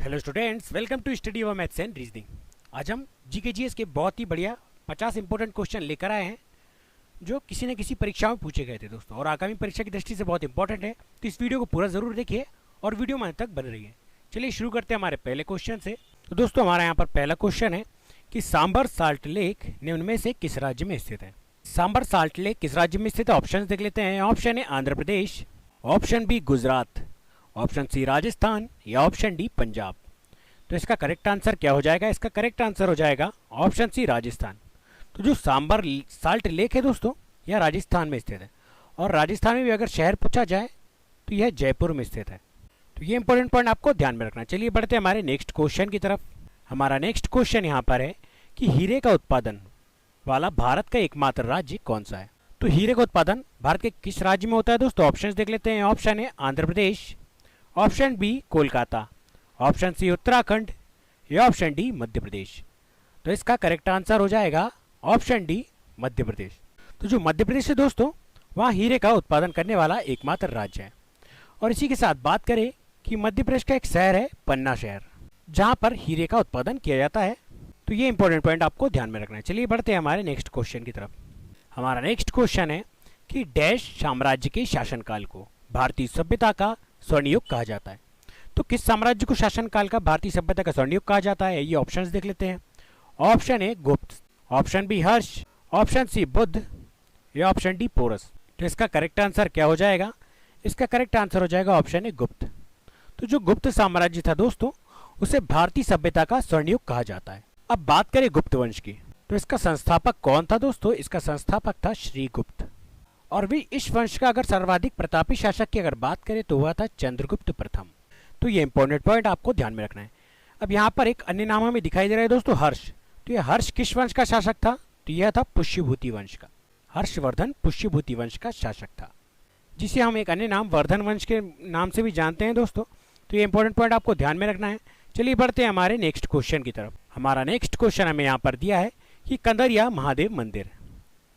Hello students, welcome to study of maths and reasoning. आज हम GK GS के बहुत ही बढ़िया 50 इंपॉर्टेंट क्वेश्चन लेकर आए हैं जो किसी न किसी परीक्षा में पूछे गए थे दोस्तों, और आगामी परीक्षा की दृष्टि से बहुत इंपॉर्टेंट है। तो इस वीडियो को पूरा जरूर देखिए और वीडियो में अंत तक बन रही है। चलिए शुरू करते हैं हमारे पहले क्वेश्चन से। तो दोस्तों हमारा यहाँ पर पहला क्वेश्चन है कि सांबर साल्ट लेक निम्न में से किस राज्य में स्थित है। सांबर साल्ट लेक किस राज्य में स्थित है, ऑप्शन देख लेते हैं। Option A Andhra Pradesh, option B Gujarat, option C Rajasthan या ऑप्शन डी पंजाब। तो इसका करेक्ट आंसर क्या हो जाएगा? इसका करेक्ट आंसर हो जाएगा ऑप्शन सी राजस्थान। तो जो सांबर साल्ट लेक है दोस्तों यह राजस्थान में स्थित है, और राजस्थान में भी अगर शहर पूछा जाए तो यह जयपुर में स्थित है। तो ये इंपॉर्टेंट पॉइंट आपको ध्यान में रखना। चलिए बढ़ते हैं हमारे नेक्स्ट क्वेश्चन की तरफ। हमारा नेक्स्ट क्वेश्चन यहाँ पर है कि हीरे का उत्पादन वाला भारत का एकमात्र राज्य कौन सा है। तो हीरे का उत्पादन भारत के किस राज्य में होता है दोस्तों? ऑप्शन देख लेते हैं। Option A Andhra Pradesh, option B Kolkata, option C Uttarakhand या ऑप्शन डी मध्य प्रदेश। तो इसका करेक्ट आंसर हो जाएगा ऑप्शन डी मध्य प्रदेश। तो जो मध्य प्रदेश है दोस्तों वहाँ हीरे का उत्पादन करने वाला एकमात्र राज्य है। और इसी के साथ बात करें कि मध्य प्रदेश का एक शहर है पन्ना शहर, जहाँ पर हीरे का उत्पादन किया जाता है। तो ये इंपॉर्टेंट पॉइंट आपको ध्यान में रखना है। चलिए बढ़ते हैं हमारे नेक्स्ट क्वेश्चन की तरफ। हमारा नेक्स्ट क्वेश्चन है कि डैश साम्राज्य के शासनकाल को भारतीय सभ्यता का स्वर्ण युग कहा जाता है। तो किस साम्राज्य को शासनकाल का भारतीय सभ्यता का स्वर्ण युग कहा जाता है, ये ऑप्शंस देख लेते हैं। ऑप्शन ए गुप्त, ऑप्शन बी हर्ष, ऑप्शन सी बुद्ध या ऑप्शन डी पोरस। तो इसका करेक्ट आंसर क्या हो जाएगा? इसका करेक्ट आंसर हो जाएगा ऑप्शन ए गुप्त। तो जो गुप्त साम्राज्य था दोस्तों उसे भारतीय सभ्यता का स्वर्ण युग कहा जाता है। अब बात करें गुप्त वंश की, तो इसका संस्थापक कौन था दोस्तों? इसका संस्थापक था श्रीगुप्त। और भी इस वंश का अगर सर्वाधिक प्रतापी शासक की अगर बात करें तो वह था चंद्रगुप्त प्रथम। तो ये इंपॉर्टेंट पॉइंट आपको ध्यान में रखना है। अब यहाँ पर एक अन्य नाम हमें दिखाई दे रहा है दोस्तों, हर्ष। तो यह हर्ष किस वंश का शासक था? तो यह था पुष्यभूति वंश का। हर्षवर्धन पुष्यभूति वंश का शासक था, जिसे हम एक अन्य नाम वर्धन वंश के नाम से भी जानते हैं दोस्तों। तो ये इंपॉर्टेंट पॉइंट आपको ध्यान में रखना है। चलिए बढ़ते हैं हमारे नेक्स्ट क्वेश्चन की तरफ। हमारा नेक्स्ट क्वेश्चन हमें यहाँ पर दिया है कि कंदरिया महादेव मंदिर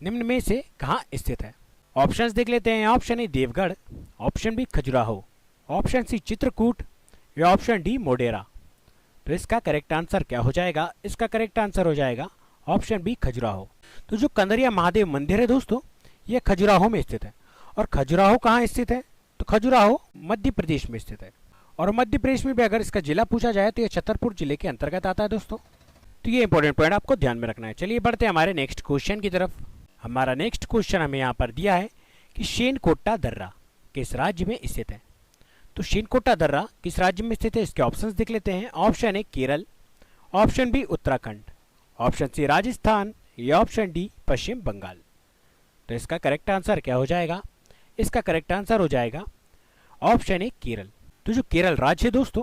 निम्न में से कहाँ स्थित है। ऑप्शंस देख लेते हैं। Option A Deogarh, option B Khajuraho, option C Chitrakoot या ऑप्शन डी मोडेरा। तो इसका करेक्ट आंसर क्या हो जाएगा? इसका करेक्ट आंसर हो जाएगा ऑप्शन बी खजुराहो। तो जो कंदरिया महादेव मंदिर है दोस्तों यह खजुराहो में स्थित है। और खजुराहो कहाँ स्थित है? तो खजुराहो मध्य प्रदेश में स्थित है। और मध्य प्रदेश में भी अगर इसका जिला पूछा जाए तो यह छतरपुर जिले के अंतर्गत आता है दोस्तों। तो ये इंपॉर्टेंट पॉइंट आपको ध्यान में रखना है। चलिए बढ़ते हैं हमारे नेक्स्ट क्वेश्चन की तरफ। हमारा नेक्स्ट क्वेश्चन हमें यहाँ पर दिया है कि शेनकोटा दर्रा किस राज्य में स्थित है। तो शेनकोटा दर्रा किस राज्य में स्थित है, इसके ऑप्शंस देख लेते हैं। Option A Kerala, option B Uttarakhand, option C Rajasthan या ऑप्शन डी पश्चिम बंगाल। तो इसका करेक्ट आंसर क्या हो जाएगा? इसका करेक्ट आंसर हो जाएगा ऑप्शन ए केरल। तो जो केरल राज्य है दोस्तों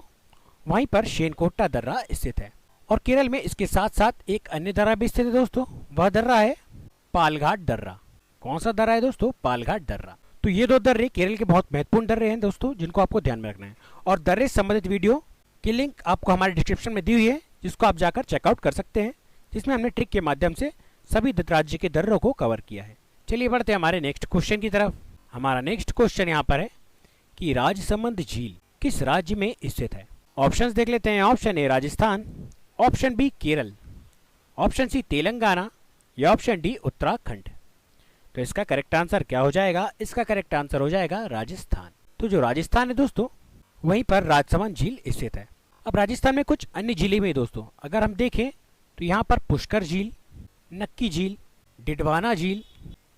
वहीं पर शेनकोटा दर्रा स्थित है। और केरल में इसके साथ साथ एक अन्य दर्रा भी स्थित है दोस्तों, वह दर्रा है पालघाट दर्रा। कौन सा दर्रा है दोस्तों? पालघाट दर्रा। तो ये दो दर्रे केरल के बहुत महत्वपूर्ण दर्रे हैं दोस्तों, जिनको आपको ध्यान में रखना है। और दर्रे से संबंधित वीडियो की लिंक आपको हमारे डिस्क्रिप्शन में दी हुई है, जिसको आप जाकर चेकआउट कर सकते हैं, जिसमें हमने ट्रिक के माध्यम से सभी राज्य के दर्रों को कवर किया है। चलिए बढ़ते हैं हमारे नेक्स्ट क्वेश्चन की तरफ। हमारा नेक्स्ट क्वेश्चन यहाँ पर है कि राजसमंद झील किस राज्य में स्थित है। ऑप्शंस देख लेते हैं। Option A Rajasthan, option B Kerala, option C Telangana या ऑप्शन डी उत्तराखंड। तो इसका करेक्ट आंसर क्या हो जाएगा? इसका करेक्ट आंसर हो जाएगा राजस्थान। तो जो राजस्थान है दोस्तों वहीं पर राजसमंद झील स्थित है। अब राजस्थान में कुछ अन्य झीलें भी दोस्तों अगर हम देखें तो यहाँ पर पुष्कर झील, नक्की झील, डिडवाना झील,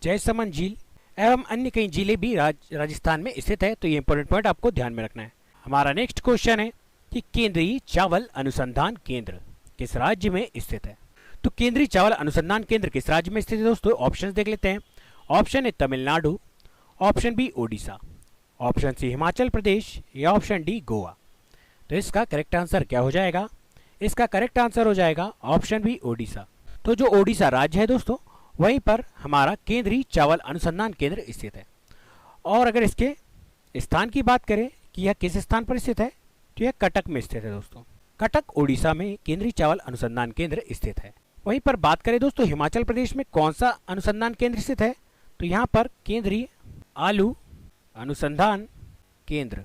जयसमंद झील एवं अन्य कई झीलें भी राजस्थान में स्थित है। तो ये इंपॉर्टेंट पॉइंट आपको ध्यान में रखना है। हमारा नेक्स्ट क्वेश्चन है कि केंद्रीय चावल अनुसंधान केंद्र किस राज्य में स्थित है। तो केंद्रीय चावल अनुसंधान केंद्र किस राज्य में स्थित है दोस्तों? ऑप्शंस देख लेते हैं। Option A Tamil Nadu, option B Odisha, option C Himachal Pradesh या ऑप्शन डी गोवा। तो इसका करेक्ट आंसर क्या हो जाएगा? इसका करेक्ट आंसर हो जाएगा ऑप्शन बी ओडिशा। तो जो ओडिशा राज्य है दोस्तों वहीं पर हमारा केंद्रीय चावल अनुसंधान केंद्र स्थित है। और अगर इसके स्थान की बात करें कि यह किस स्थान पर स्थित है, तो यह कटक में स्थित है दोस्तों। कटक ओडिशा में केंद्रीय चावल अनुसंधान केंद्र स्थित है। वहीं पर बात करें दोस्तों हिमाचल प्रदेश में कौन सा अनुसंधान केंद्र स्थित है, तो यहाँ पर केंद्रीय आलू अनुसंधान केंद्र।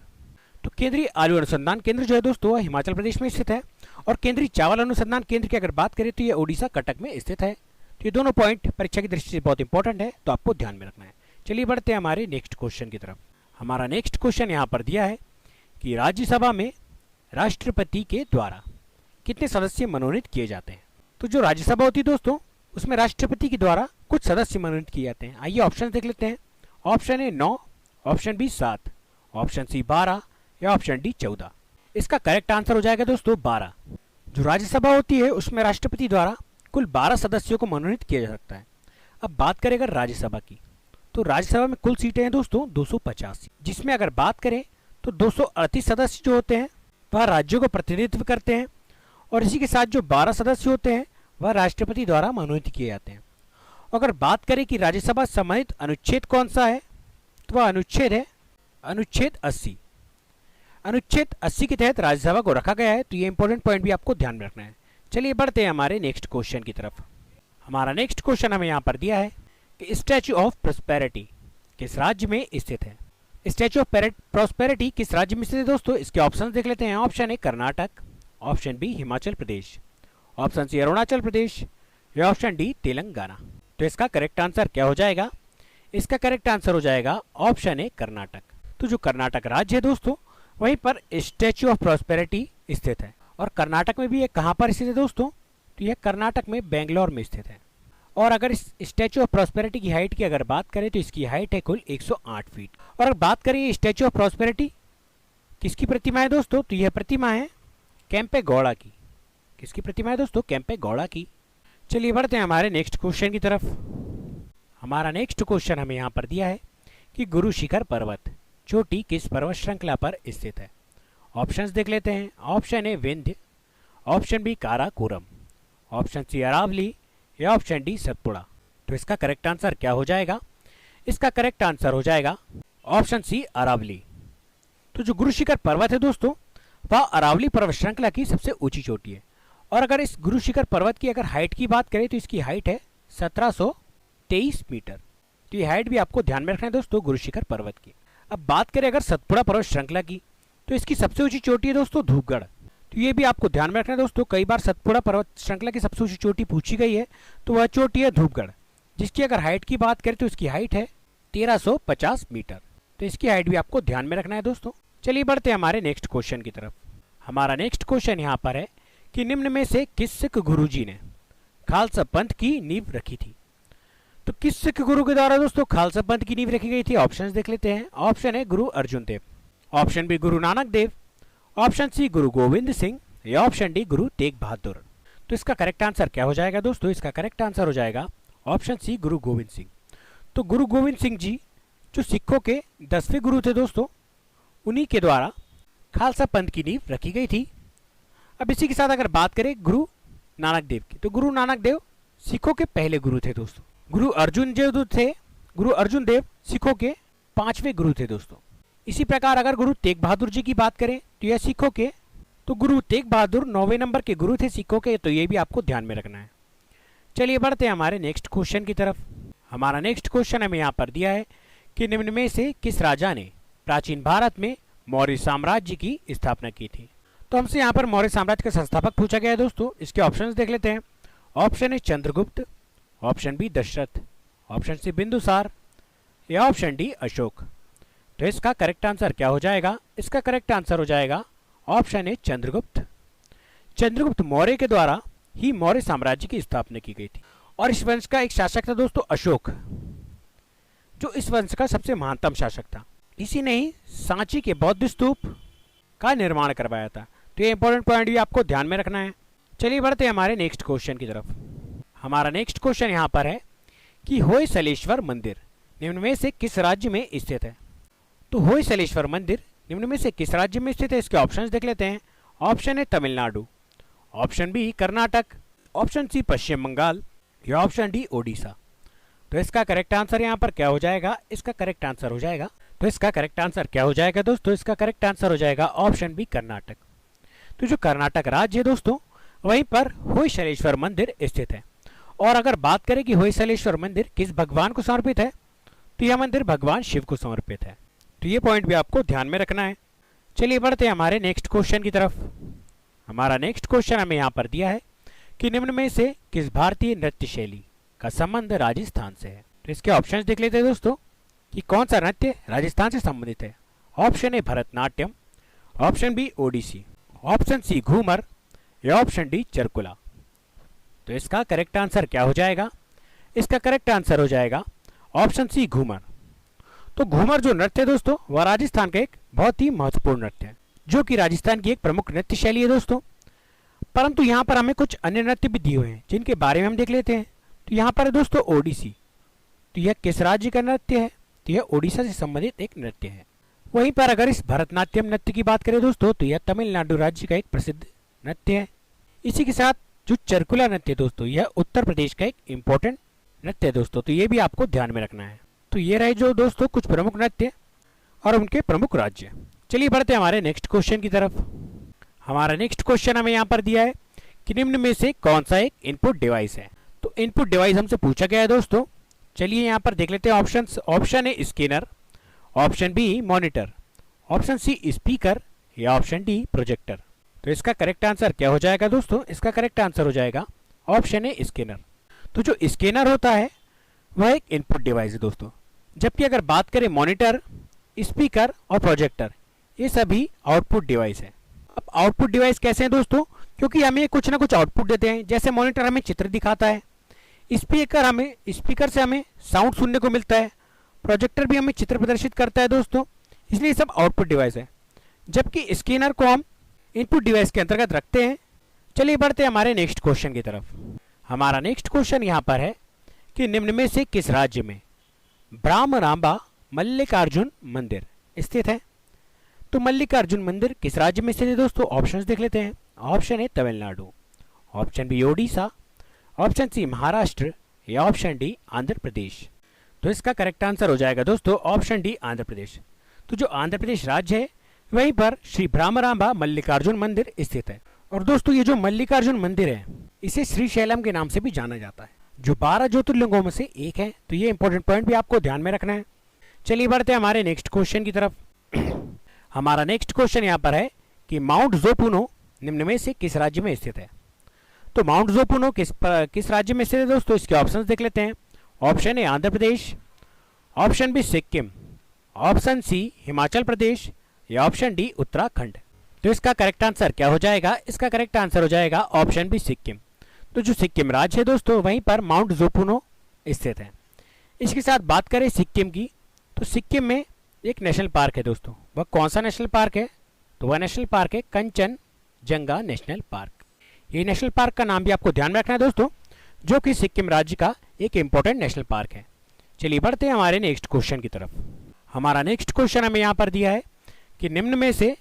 तो केंद्रीय आलू अनुसंधान केंद्र जो है दोस्तों वह हिमाचल प्रदेश में स्थित है, और केंद्रीय चावल अनुसंधान केंद्र की अगर बात करें तो ये ओडिशा कटक में स्थित है। तो ये दोनों पॉइंट परीक्षा की दृष्टि से बहुत इंपॉर्टेंट है, तो आपको ध्यान में रखना है। चलिए बढ़ते हैं हमारे नेक्स्ट क्वेश्चन की तरफ। हमारा नेक्स्ट क्वेश्चन यहाँ पर दिया है कि राज्यसभा में राष्ट्रपति के द्वारा कितने सदस्य मनोनीत किए जाते हैं। तो जो राज्यसभा होती है दोस्तों उसमें राष्ट्रपति के द्वारा कुछ सदस्य मनोनीत किए जाते हैं। आइए ऑप्शन देख लेते हैं। Option A 9, option B 7, option C 12 या ऑप्शन डी 14। इसका करेक्ट आंसर हो जाएगा दोस्तों 12। जो राज्यसभा होती है उसमें राष्ट्रपति द्वारा कुल 12 सदस्यों को मनोनीत किया जा सकता है। अब बात करें अगर राज्यसभा की, तो राज्यसभा में कुल सीटें हैं दोस्तों 285, जिसमें अगर बात करें तो 238 सदस्य जो होते हैं वह राज्यों का प्रतिनिधित्व करते हैं, और इसी के साथ जो 12 सदस्य होते हैं वह राष्ट्रपति द्वारा मनोनीत किए जाते हैं। अगर बात करें कि राज्यसभा सम्बंधित अनुच्छेद कौन सा है, तो वह अनुच्छेद है अनुच्छेद 80। अनुच्छेद 80 के तहत राज्यसभा को रखा गया है, तो ये इंपॉर्टेंट पॉइंट भी आपको ध्यान में रखना है। चलिए बढ़ते हैं हमारे नेक्स्ट क्वेश्चन की तरफ। हमारा नेक्स्ट क्वेश्चन हमें यहाँ पर दिया है कि स्टैच्यू ऑफ प्रॉस्पेरिटी किस राज्य में स्थित है। स्टैच्यू ऑफ प्रॉस्पेरिटी किस राज्य में स्थित है दोस्तों, इसके ऑप्शन देख लेते हैं। Option A Karnataka, option B Himachal Pradesh, option C Arunachal Pradesh या ऑप्शन डी तेलंगाना। तो इसका करेक्ट आंसर क्या हो जाएगा? इसका करेक्ट आंसर हो जाएगा ऑप्शन ए कर्नाटक। तो जो कर्नाटक राज्य है दोस्तों वहीं पर स्टैच्यू ऑफ प्रॉस्पेरिटी स्थित है, और कर्नाटक में भी ये कहाँ पर स्थित है दोस्तों, तो यह कर्नाटक में बेंगलोर में स्थित है। और अगर इस स्टैच्यू ऑफ प्रॉस्पेरिटी की हाइट की अगर बात करें तो इसकी हाइट है कुल 108 फीट। और अगर बात करें स्टैच्यू ऑफ प्रॉस्पेरिटी किसकी प्रतिमा है दोस्तों, तो यह प्रतिमा है केम्पे गौड़ा की। किसकी प्रतिमा है दोस्तों? केम्पे गौड़ा की। चलिए बढ़ते हैं हमारे नेक्स्ट क्वेश्चन की तरफ। हमारा नेक्स्ट क्वेश्चन हमें यहाँ पर दिया है कि गुरु शिखर पर्वत चोटी किस पर्वत श्रृंखला पर स्थित है। ऑप्शंस देख लेते हैं। Option A Vindhya, option B Karakoram, option C Aravalli या ऑप्शन डी सतपुड़ा। तो इसका करेक्ट आंसर क्या हो जाएगा? इसका करेक्ट आंसर हो जाएगा ऑप्शन सी अरावली। तो जो गुरु शिखर पर्वत है दोस्तों वह अरावली पर्वत श्रृंखला की सबसे ऊंची चोटी है, और अगर इस गुरु शिखर पर्वत की अगर हाइट की बात करें तो इसकी हाइट है 1723 मीटर। तो ये हाइट भी आपको ध्यान में रखना है दोस्तों गुरु शिखर पर्वत की। अब बात करें अगर सतपुड़ा पर्वत श्रृंखला की, तो इसकी सबसे ऊंची चोटी है दोस्तों धूपगढ़। तो ये भी आपको ध्यान में रखना है दोस्तों, कई बार सतपुड़ा पर्वत श्रृंखला की सबसे ऊंची चोटी पूछी गई है, तो वह चोटी है धूपगढ़, जिसकी अगर हाइट की बात करें तो इसकी हाइट है 1350 मीटर। तो इसकी हाइट भी आपको ध्यान में रखना है दोस्तों। चलिए बढ़ते हैं हमारे नेक्स्ट क्वेश्चन की तरफ। हमारा नेक्स्ट क्वेश्चन यहाँ पर है कि निम्न में से किस सिख गुरुजी ने खालसा पंथ की नींव रखी थी। तो किस सिख गुरु के द्वारा दोस्तों खालसा पंथ की नींव रखी गई थी? ऑप्शंस देख लेते हैं। ऑप्शन ए गुरु अर्जुन देव, option B Guru Nanak Dev, option C गुरु गोविंद सिंह या ऑप्शन डी गुरु तेग बहादुर। तो इसका करेक्ट आंसर क्या हो जाएगा दोस्तों? इसका करेक्ट आंसर हो जाएगा ऑप्शन सी गुरु गोविंद सिंह। तो गुरु गोविंद सिंह जी जो सिखों के 10वें गुरु थे दोस्तों, उन्हीं के द्वारा खालसा पंथ की नींव रखी गई थी। अब इसी के साथ अगर बात करें गुरु नानक देव की, तो गुरु नानक देव सिखों के पहले गुरु थे दोस्तों। गुरु अर्जुन देव सिखों के 5वें गुरु थे दोस्तों। इसी प्रकार अगर गुरु तेग बहादुर जी की बात करें तो यह सिखों के, तो गुरु तेग बहादुर 9वें नंबर के गुरु थे सिखों के। तो ये भी आपको ध्यान में रखना है। चलिए बढ़ते हैं हमारे नेक्स्ट क्वेश्चन की तरफ। हमारा नेक्स्ट क्वेश्चन हमें यहाँ पर दिया है कि निम्न में से किस राजा ने प्राचीन भारत में मौर्य साम्राज्य की स्थापना की थी। तो हमसे यहाँ पर मौर्य साम्राज्य का संस्थापक पूछा गया है दोस्तों। इसके ऑप्शंस देख लेते हैं। Option A Chandragupta, option B Dashrath, option C Bindusar या ऑप्शन डी अशोक। तो इसका करेक्ट आंसर क्या हो जाएगा? इसका करेक्ट आंसर हो जाएगा ऑप्शन ए चंद्रगुप्त। चंद्रगुप्त मौर्य के द्वारा ही मौर्य साम्राज्य की स्थापना की गई थी, और इस वंश का एक शासक था दोस्तों अशोक, जो इस वंश का सबसे महानतम शासक था। इसी ने ही सांची के बौद्ध स्तूप का निर्माण करवाया था। तो ये इंपॉर्टेंट पॉइंट भी आपको ध्यान में रखना है। चलिए बढ़ते हैं हमारे नेक्स्ट क्वेश्चन की तरफ। हमारा नेक्स्ट क्वेश्चन यहाँ पर है कि होयसलेश्वर मंदिर निम्न में से किस राज्य में स्थित है। तो होयसलेश्वर मंदिर निम्न में से किस राज्य में स्थित है? इसके ऑप्शंस देख लेते हैं। Option A Tamil Nadu, option B Karnataka, option C Paschim Bangal या ऑप्शन डी ओडिशा। तो इसका करेक्ट आंसर यहाँ पर क्या हो जाएगा? इसका करेक्ट आंसर हो जाएगा, तो इसका करेक्ट आंसर क्या हो जाएगा दोस्तों? इसका करेक्ट आंसर हो जाएगा ऑप्शन बी कर्नाटक। तो जो कर्नाटक राज्य है दोस्तों वहीं पर होयसलेश्वर मंदिर स्थित है। और अगर बात करें कि होयसलेश्वर मंदिर किस भगवान को समर्पित है, तो यह मंदिर भगवान शिव को समर्पित है। तो ये पॉइंट भी आपको ध्यान में रखना है। चलिए बढ़ते हैं हमारे नेक्स्ट क्वेश्चन की तरफ। हमारा नेक्स्ट क्वेश्चन हमें यहाँ पर दिया है कि निम्न में से किस भारतीय नृत्य शैली का संबंध राजस्थान से है। तो इसके ऑप्शंस देख लेते हैं दोस्तों कि कौन सा नृत्य राजस्थान से संबंधित है। Option A Bharatanatyam, option B Odissi, option C Ghoomar या ऑप्शन डी चरकुला। तो इसका करेक्ट आंसर क्या हो जाएगा? इसका करेक्ट आंसर हो जाएगा ऑप्शन सी घूमर। तो घूमर जो नृत्य है दोस्तों वह राजस्थान का एक बहुत ही महत्वपूर्ण नृत्य है, जो कि राजस्थान की एक प्रमुख नृत्य शैली है दोस्तों। परंतु यहाँ पर हमें कुछ अन्य नृत्य भी दिए हुए हैं जिनके बारे में हम देख लेते हैं। तो यहाँ पर है दोस्तों ओडिसी। तो यह किस राज्य का नृत्य है? तो यह ओडिशा से संबंधित एक नृत्य है। वहीं पर अगर इस भरतनाट्यम नृत्य की बात करें दोस्तों तो यह तमिलनाडु राज्य का एक प्रसिद्ध नृत्य है। इसी के साथ जो चरकुला नृत्य दोस्तों यह उत्तर प्रदेश का एक इम्पोर्टेंट नृत्य है दोस्तों। तो ये भी आपको ध्यान में रखना है। तो ये रहे जो दोस्तों कुछ प्रमुख नृत्य और उनके प्रमुख राज्य। चलिए बढ़ते हैं हमारे नेक्स्ट क्वेश्चन की तरफ। हमारा नेक्स्ट क्वेश्चन हमें यहाँ पर दिया है कि निम्न में से कौन सा एक इनपुट डिवाइस है। तो इनपुट डिवाइस हमसे पूछा गया है दोस्तों। चलिए यहाँ पर देख लेते हैं options. Option A scanner, option B monitor, option C speaker या ऑप्शन डी प्रोजेक्टर। तो इसका करेक्ट आंसर क्या हो जाएगा दोस्तों? इसका करेक्ट आंसर हो जाएगा ऑप्शन ए स्कैनर। तो जो स्कैनर होता है वह एक इनपुट डिवाइस है दोस्तों, जबकि अगर बात करें मॉनिटर, स्पीकर और प्रोजेक्टर ये सभी आउटपुट डिवाइस है। अब आउटपुट डिवाइस कैसे हैं दोस्तों? क्योंकि हमें कुछ ना कुछ आउटपुट देते हैं। जैसे मॉनिटर हमें चित्र दिखाता है, स्पीकर से हमें साउंड सुनने को मिलता है, प्रोजेक्टर भी हमें चित्र प्रदर्शित करता है दोस्तों। इसलिए सब आउटपुट डिवाइस है, जबकि स्कैनर को हम इनपुट डिवाइस के अंतर्गत रखते हैं। चलिए बढ़ते हैं हमारे नेक्स्ट क्वेश्चन की तरफ। हमारा नेक्स्ट क्वेश्चन यहाँ पर है कि निम्न में से किस राज्य में ब्रह्मरांबा मल्लिकार्जुन मंदिर स्थित है। तो मल्लिकार्जुन मंदिर किस राज्य में स्थित है दोस्तों? ऑप्शंस देख लेते हैं। Option A Tamil Nadu, option B Odisha, option C Maharashtra या ऑप्शन डी आंध्र प्रदेश। तो इसका करेक्ट आंसर हो जाएगा दोस्तों ऑप्शन डी आंध्र प्रदेश। तो जो आंध्र प्रदेश राज्य है वहीं पर श्री ब्रह्मरांबा मल्लिकार्जुन मंदिर स्थित है। और दोस्तों ये जो मल्लिकार्जुन मंदिर है इसे श्रीशैलम के नाम से भी जाना जाता है, जो 12 ज्योतिर्लिंगों में से एक है। तो ये इंपॉर्टेंट पॉइंट भी आपको ध्यान में रखना है। चलिए बढ़ते हैं हमारे नेक्स्ट क्वेश्चन की तरफ। हमारा नेक्स्ट क्वेश्चन यहाँ पर है कि माउंट जोपुनो निम्न में से किस राज्य में स्थित है। तो माउंट जोपुनो किस राज्य में स्थित है दोस्तों? इसके ऑप्शंस देख लेते हैं। Option A Andhra Pradesh, option B Sikkim, option C Himachal Pradesh या ऑप्शन डी उत्तराखंड। तो इसका करेक्ट आंसर क्या हो जाएगा? इसका करेक्ट आंसर हो जाएगा ऑप्शन बी सिक्किम। तो जो सिक्किम राज्य है दोस्तों वहीं पर माउंट जोपुनो स्थित है। इसके साथ बात करें सिक्किम की, तो सिक्किम में एक नेशनल पार्क है दोस्तों। वह कौन सा नेशनल पार्क है? तो वह नेशनल पार्क है कंचनजंगा नेशनल पार्क। ये नेशनल पार्क का नाम भी आपको ध्यान में रखना है दोस्तों, जो कि सिक्किम राज्य का एक इंपॉर्टेंट नेशनल पार्क है। चलिए बढ़ते हैं हमारे नेक्स्ट क्वेश्चन की तरफ। हमारा नेक्स्ट क्वेश्चन हमें यहाँ पर दिया है कि निम्न में से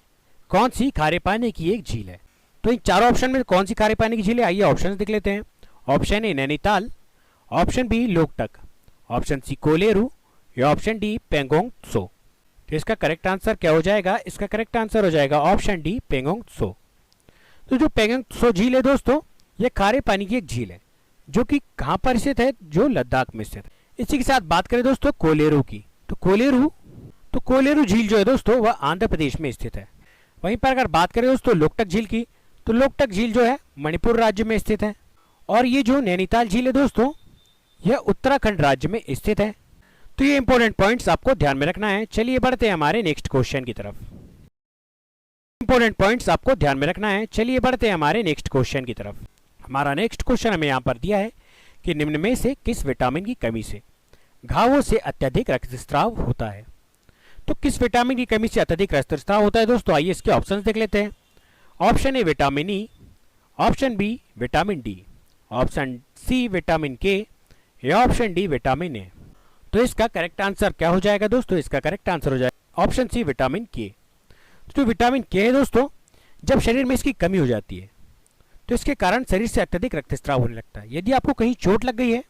कौन सी खारे पानी की एक झील है। तो इन चारों ऑप्शन में कौन सी खारे पानी की झील है? आइए ऑप्शन देख लेते हैं। Option A Nainital, option B Loktak, option C Kolleru या ऑप्शन डी पेंगोंग त्सो। तो इसका करेक्ट आंसर क्या हो जाएगा? इसका करेक्ट आंसर हो जाएगा ऑप्शन डी पेंगोंग त्सो। तो जो पेंगोंग त्सो झील है दोस्तों ये खारे पानी की एक झील है, जो कि कहाँ पर स्थित है? जो लद्दाख में स्थित है। इसी के साथ बात करें दोस्तों कोलेरू की, तो कोलेरू झील जो है दोस्तों वह आंध्र प्रदेश में स्थित है। वहीं पर अगर बात करें दोस्तों लोकटक झील की, तो लोकटक झील जो है मणिपुर राज्य में स्थित है। और ये जो नैनीताल झील है दोस्तों यह उत्तराखंड राज्य में स्थित है। तो ये इंपॉर्टेंट पॉइंट्स आपको ध्यान में रखना है। चलिए बढ़ते हैं हमारे नेक्स्ट क्वेश्चन की तरफ। इंपॉर्टेंट पॉइंट्स आपको ध्यान में रखना है। चलिए बढ़ते हैं हमारे नेक्स्ट क्वेश्चन की तरफ। हमारा नेक्स्ट क्वेश्चन हमें यहाँ पर दिया है कि निम्न में से किस विटामिन की कमी से घावों से अत्यधिक रक्तस्राव होता है। तो किस विटामिन की कमी से अत्यधिक रक्तस्राव होता है दोस्तों? आइए इसके ऑप्शंस देख लेते हैं। Option A vitamin E, option B vitamin D, option C vitamin K या ऑप्शन डी विटामिन ए। तो इसका करेक्ट आंसर क्या हो जाएगा दोस्तों? इसका करेक्ट आंसर हो जाएगा ऑप्शन सी विटामिन के। तो विटामिन के है दोस्तों जब शरीर में इसकी कमी हो जाती है तो इसके कारण शरीर से अत्यधिक रक्तस्राव होने लगता है। यदि आपको कहीं चोट लग गई है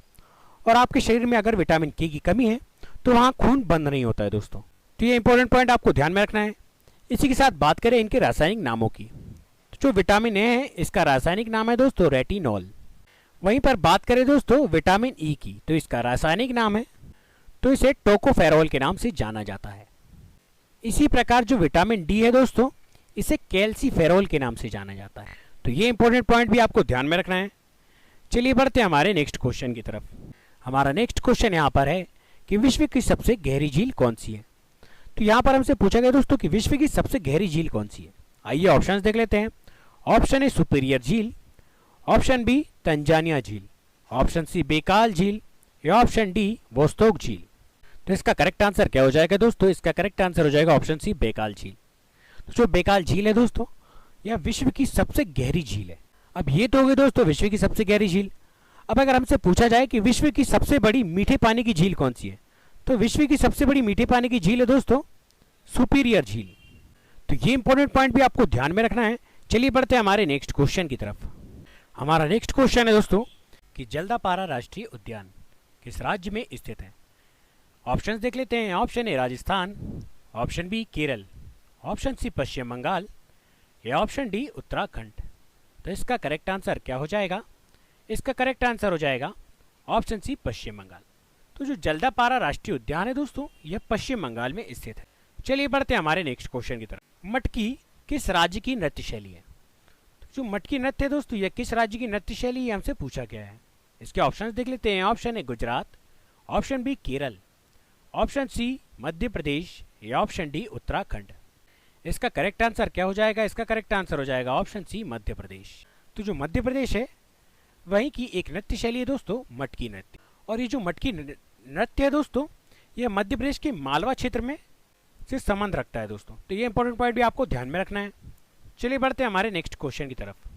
और आपके शरीर में अगर विटामिन के की कमी है तो वहाँ खून बंद नहीं होता है दोस्तों। तो ये इंपॉर्टेंट पॉइंट आपको ध्यान में रखना है। इसी के साथ बात करें इनके रासायनिक नामों की, तो जो विटामिन ए है इसका रासायनिक नाम है दोस्तों रेटिनॉल। वहीं पर बात करें दोस्तों विटामिन ई की, तो इसका रासायनिक नाम है तो इसे टोकोफेरोल के नाम से जाना जाता है। इसी प्रकार जो विटामिन डी है दोस्तों, इसे कैल्सीफेरोल के नाम से जाना जाता है। तो ये इंपॉर्टेंट पॉइंट भी आपको ध्यान में रखना है। चलिए बढ़ते हैं हमारे नेक्स्ट क्वेश्चन की तरफ। हमारा नेक्स्ट क्वेश्चन यहाँ पर है कि विश्व की सबसे गहरी झील कौन सी है। तो यहाँ पर हमसे पूछा गया दोस्तों कि विश्व की सबसे गहरी झील कौन सी है। आइए ऑप्शंस देख लेते हैं। ऑप्शन ए सुपीरियर झील, ऑप्शन बी तंजानिया झील, ऑप्शन सी बेकाल झील या ऑप्शन डी वोस्तोक झील। तो इसका करेक्ट आंसर क्या हो जाएगा दोस्तों? इसका करेक्ट आंसर हो जाएगा ऑप्शन सी बेकाल झील। तो जो बेकाल झील है दोस्तों, यह विश्व की सबसे गहरी झील है। अब ये तो हो गई दोस्तों विश्व की सबसे गहरी झील। अब अगर हमसे पूछा जाए कि विश्व की सबसे बड़ी मीठे पानी की झील कौन सी है, तो विश्व की सबसे बड़ी मीठे पानी की झील है दोस्तों सुपीरियर झील। तो ये इंपॉर्टेंट पॉइंट भी आपको ध्यान में रखना है। चलिए बढ़ते हैं हमारे नेक्स्ट क्वेश्चन की तरफ। हमारा नेक्स्ट क्वेश्चन है दोस्तों कि जल्दापारा राष्ट्रीय उद्यान किस राज्य में स्थित है। ऑप्शंस देख लेते हैं। Option A Rajasthan, option B Kerala, option C Paschim Bangal या ऑप्शन डी उत्तराखंड। तो इसका करेक्ट आंसर क्या हो जाएगा? इसका करेक्ट आंसर हो जाएगा ऑप्शन सी पश्चिम बंगाल। तो जो जल्दापारा राष्ट्रीय उद्यान है दोस्तों, यह पश्चिम बंगाल में स्थित है। चलिए बढ़ते हैं हमारे नेक्स्ट क्वेश्चन की तरफ। मटकी किस राज्य की नृत्य शैली है। तो जो मटकी नृत्य है दोस्तों, यह किस राज्य की नृत्य शैली है हमसे पूछा गया है। इसके ऑप्शंस देख लेते हैं। Option A Gujarat, option B Kerala, option C Madhya Pradesh या ऑप्शन डी उत्तराखंड। इसका करेक्ट आंसर क्या हो जाएगा? इसका करेक्ट आंसर हो जाएगा ऑप्शन सी मध्य प्रदेश। तो जो मध्य प्रदेश है वहीं की एक नृत्य शैली है दोस्तों मटकी नृत्य। और ये जो मटकी नृत्य है दोस्तों, यह मध्य प्रदेश के मालवा क्षेत्र में से संबंध रखता है दोस्तों। तो ये इंपॉर्टेंट पॉइंट भी आपको ध्यान में रखना है। चलिए बढ़ते हैं हमारे नेक्स्ट क्वेश्चन की तरफ।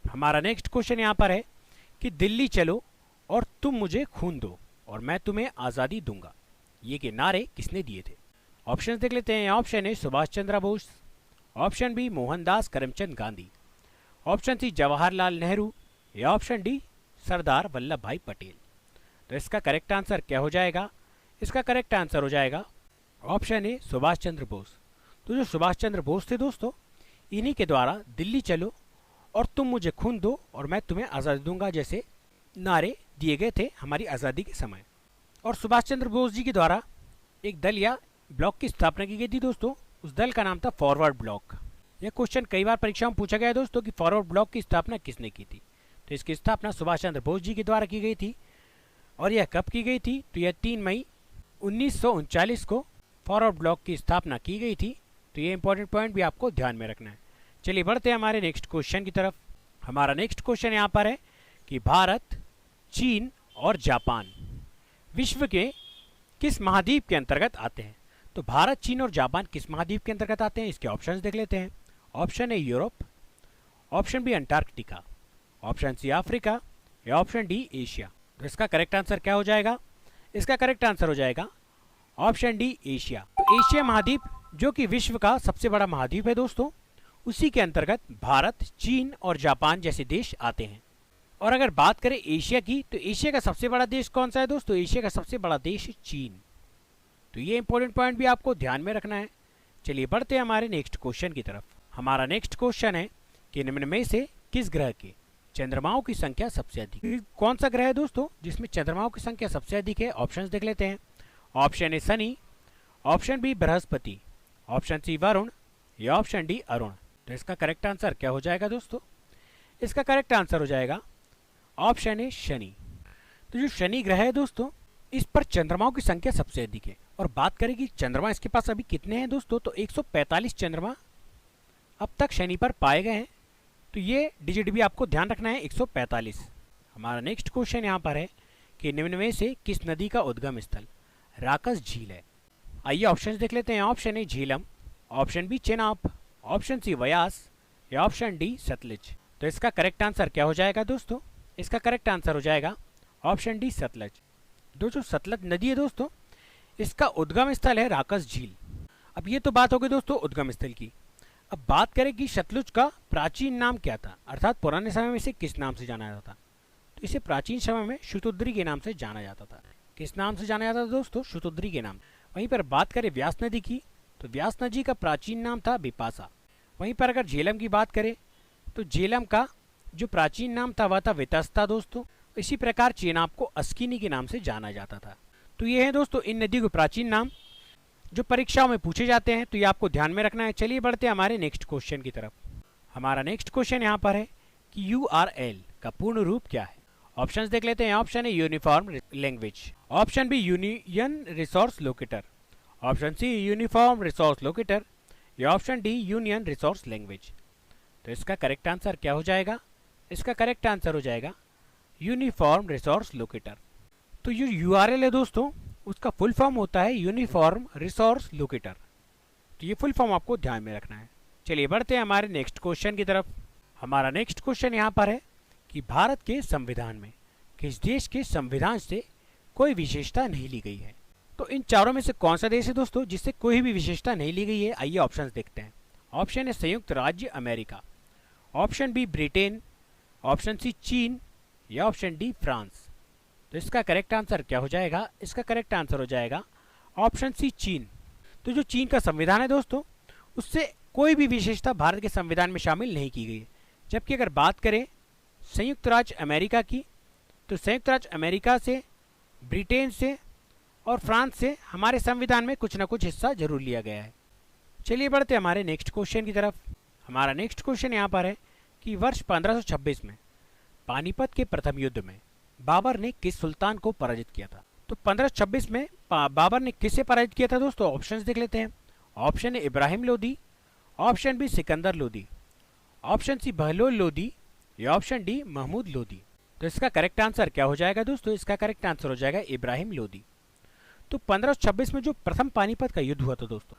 हमारा नेक्स्ट क्वेश्चन यहाँ पर है कि दिल्ली चलो और तुम मुझे खून दो और मैं तुम्हें आज़ादी दूंगा, ये के नारे किसने दिए थे। ऑप्शन देख लेते हैं। Option A Subhash Chandra Bose, option B Mohandas Karamchand Gandhi, option C Jawaharlal Nehru या ऑप्शन डी सरदार वल्लभ भाई पटेल। तो इसका करेक्ट आंसर क्या हो जाएगा? इसका करेक्ट आंसर हो जाएगा ऑप्शन ए सुभाष चंद्र बोस। तो जो सुभाष चंद्र बोस थे दोस्तों, इन्हीं के द्वारा दिल्ली चलो और तुम मुझे खून दो और मैं तुम्हें आज़ादी दूंगा जैसे नारे दिए गए थे हमारी आज़ादी के समय। और सुभाष चंद्र बोस जी के द्वारा एक दल या ब्लॉक की स्थापना की गई थी दोस्तों। उस दल का नाम था फॉरवर्ड ब्लॉक। यह क्वेश्चन कई बार परीक्षा में पूछा गया है दोस्तों कि फॉरवर्ड ब्लॉक की स्थापना किसने की थी। तो इसकी स्थापना सुभाष चंद्र बोस जी के द्वारा की गई थी। और यह कब की गई थी? तो यह 3 मई 1939 को फॉरवर्ड ब्लॉक की स्थापना की गई थी। तो ये इंपॉर्टेंट पॉइंट भी आपको ध्यान में रखना है। चलिए बढ़ते हैं हमारे नेक्स्ट क्वेश्चन की तरफ। हमारा नेक्स्ट क्वेश्चन यहाँ पर है कि भारत, चीन और जापान विश्व के किस महाद्वीप के अंतर्गत आते हैं। तो भारत, चीन और जापान किस महाद्वीप के अंतर्गत आते हैं? इसके ऑप्शंस देख लेते हैं। Option A Europe, option B Antarctica, option C Africa या ऑप्शन डी एशिया। तो इसका करेक्ट आंसर क्या हो जाएगा? इसका करेक्ट आंसर हो जाएगा ऑप्शन डी एशिया। तो एशिया महाद्वीप जो कि विश्व का सबसे बड़ा महाद्वीप है दोस्तों, उसी के अंतर्गत भारत, चीन और जापान जैसे देश आते हैं। और अगर बात करें एशिया की, तो एशिया का सबसे बड़ा देश कौन सा है दोस्तों? एशिया का सबसे बड़ा देश चीन। तो ये इंपॉर्टेंट पॉइंट भी आपको ध्यान में रखना है। चलिए बढ़ते हैं हमारे नेक्स्ट क्वेश्चन की तरफ। हमारा नेक्स्ट क्वेश्चन है कि निम्न में से किस ग्रह के चंद्रमाओं की संख्या सबसे अधिक है। कौन सा ग्रह है दोस्तों जिसमें चंद्रमाओं की संख्या सबसे अधिक है? ऑप्शंस देख लेते हैं। Option A Shani, option B Brihaspati, option C Varun या ऑप्शन डी अरुण। तो इसका करेक्ट आंसर क्या हो जाएगा दोस्तों? इसका करेक्ट आंसर हो जाएगा ऑप्शन ए शनि। तो जो शनि ग्रह है दोस्तों, इस पर चंद्रमाओं की संख्या सबसे अधिक है। और बात करें कि चंद्रमा इसके पास अभी कितने हैं दोस्तों, तो 145 चंद्रमा अब तक शनि पर पाए गए हैं। तो ये डिजिट भी आपको ध्यान रखना है, 145। हमारा नेक्स्ट क्वेश्चन यहाँ पर है कि निम्न में से किस नदी का उद्गम स्थल राकस झील है। आइए ऑप्शन देख लेते हैं। Option A Jhelum, option B Chenab, option C Vyas या ऑप्शन डी सतलज। तो इसका करेक्ट आंसर क्या हो जाएगा दोस्तों? इसका करेक्ट आंसर हो जाएगा ऑप्शन डी सतलज। जो सतलज नदी है दोस्तों, इसका उद्गम स्थल है राकस झील। अब ये तो बात हो गई दोस्तों उद्गम स्थल की। अब बात करें कि सतलुज का प्राचीन नाम क्या था, अर्थात पुराने समय में इसे किस नाम से जाना जाता था। तो इसे प्राचीन समय में शतुद्री के नाम से जाना जाता था। किस नाम से जाना जाता था दोस्तों? शतुद्री के नाम। वहीं पर बात करें व्यास नदी की, तो व्यास नदी का प्राचीन नाम था बिपाशा। वहीं पर अगर झेलम की बात करें, तो झेलम का जो प्राचीन नाम था वह था वितस्ता दोस्तों। इसी प्रकार चेनाब को अस्किनी के नाम से जाना जाता था। तो ये है दोस्तों इन नदियों के प्राचीन नाम जो परीक्षाओं में पूछे जाते हैं, तो ये आपको ध्यान में रखना है। चलिए बढ़ते हैं हमारे नेक्स्ट क्वेश्चन की तरफ। हमारा नेक्स्ट क्वेश्चन यहाँ पर है कि URL का पूर्ण रूप क्या है। ऑप्शंस देख लेते हैं। Option A uniform language, option B union resource locator, option C uniform resource locator या option D union resource language. तो इसका करेक्ट आंसर क्या हो जाएगा? इसका करेक्ट आंसर हो जाएगा यूनिफॉर्म रिसोर्स लोकेटर। तो ये URL है दोस्तों, उसका फुल फॉर्म होता है यूनिफॉर्म रिसोर्स लोकेटर। तो ये फुल फॉर्म आपको ध्यान में रखना है। चलिए बढ़ते हैं हमारे नेक्स्ट क्वेश्चन की तरफ। हमारा नेक्स्ट क्वेश्चन यहाँ पर है कि भारत के संविधान में किस देश के संविधान से कोई विशेषता नहीं ली गई है। तो इन चारों में से कौन सा देश है दोस्तों जिससे कोई भी विशेषता नहीं ली गई है? आइए ऑप्शंस देखते हैं। ऑप्शन है संयुक्त राज्य America, option B Britain, option C चीन या ऑप्शन डी फ्रांस। तो इसका करेक्ट आंसर क्या हो जाएगा? इसका करेक्ट आंसर हो जाएगा ऑप्शन सी चीन। तो जो चीन का संविधान है दोस्तों, उससे कोई भी विशेषता भारत के संविधान में शामिल नहीं की गई है। जबकि अगर बात करें संयुक्त राज्य अमेरिका की, तो संयुक्त राज्य अमेरिका से, ब्रिटेन से और फ्रांस से हमारे संविधान में कुछ ना कुछ हिस्सा जरूर लिया गया है। चलिए बढ़ते हैं हमारे नेक्स्ट क्वेश्चन की तरफ। हमारा नेक्स्ट क्वेश्चन यहाँ पर है कि वर्ष 1526 में पानीपत के प्रथम युद्ध में बाबर ने किस सुल्तान को पराजित किया था? तो 1526 में बाबर ने किसे पराजित किया था दोस्तों? ऑप्शंस देख लेते हैं। Option A Ibrahim Lodi, option B Sikandar Lodi, option C Bahlol Lodi या ऑप्शन डी महमूद लोदी। तो इसका करेक्ट आंसर क्या हो जाएगा दोस्तों? इसका करेक्ट आंसर हो जाएगा इब्राहिम लोदी। तो 1526 में जो प्रथम पानीपत का युद्ध हुआ था दोस्तों,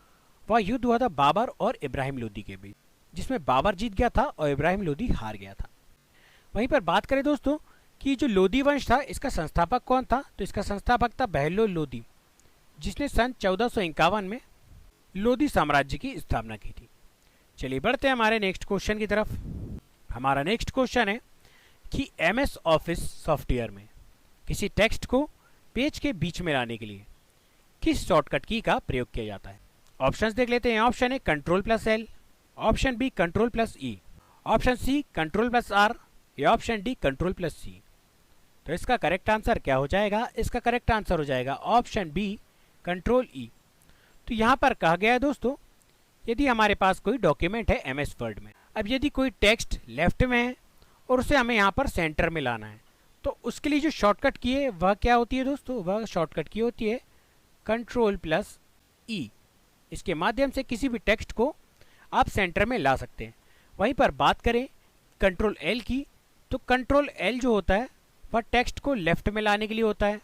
वह युद्ध हुआ था बाबर और इब्राहिम लोदी के बीच, जिसमें बाबर जीत गया था और इब्राहिम लोदी हार गया था। वहीं पर बात करें दोस्तों कि जो लोदी वंश था, इसका संस्थापक कौन था? तो इसका संस्थापक था बहलोल लोदी, जिसने सन 1451 में लोदी साम्राज्य की स्थापना की थी। चलिए बढ़ते हैं हमारे नेक्स्ट क्वेश्चन की तरफ। हमारा नेक्स्ट क्वेश्चन है कि MS ऑफिस सॉफ्टवेयर में किसी टेक्स्ट को पेज के बीच में लाने के लिए किस शॉर्टकट की का प्रयोग किया जाता है? ऑप्शंस देख लेते हैं। Option A Ctrl+L, option B Ctrl+E, option C Ctrl+R या ऑप्शन डी Ctrl+C। तो इसका करेक्ट आंसर क्या हो जाएगा? इसका करेक्ट आंसर हो जाएगा ऑप्शन बी Ctrl+E। तो यहाँ पर कहा गया है दोस्तों, यदि हमारे पास कोई डॉक्यूमेंट है MS वर्ड में, अब यदि कोई टेक्स्ट लेफ्ट में है और उसे हमें यहाँ पर सेंटर में लाना है, तो उसके लिए जो शॉर्टकट की है वह क्या होती है दोस्तों? वह शॉर्टकट की होती है Ctrl+E। इसके माध्यम से किसी भी टेक्स्ट को आप सेंटर में ला सकते हैं। वहीं पर बात करें Ctrl+L की, तो Ctrl+L जो होता है वह टेक्स्ट को लेफ्ट में लाने के लिए होता है।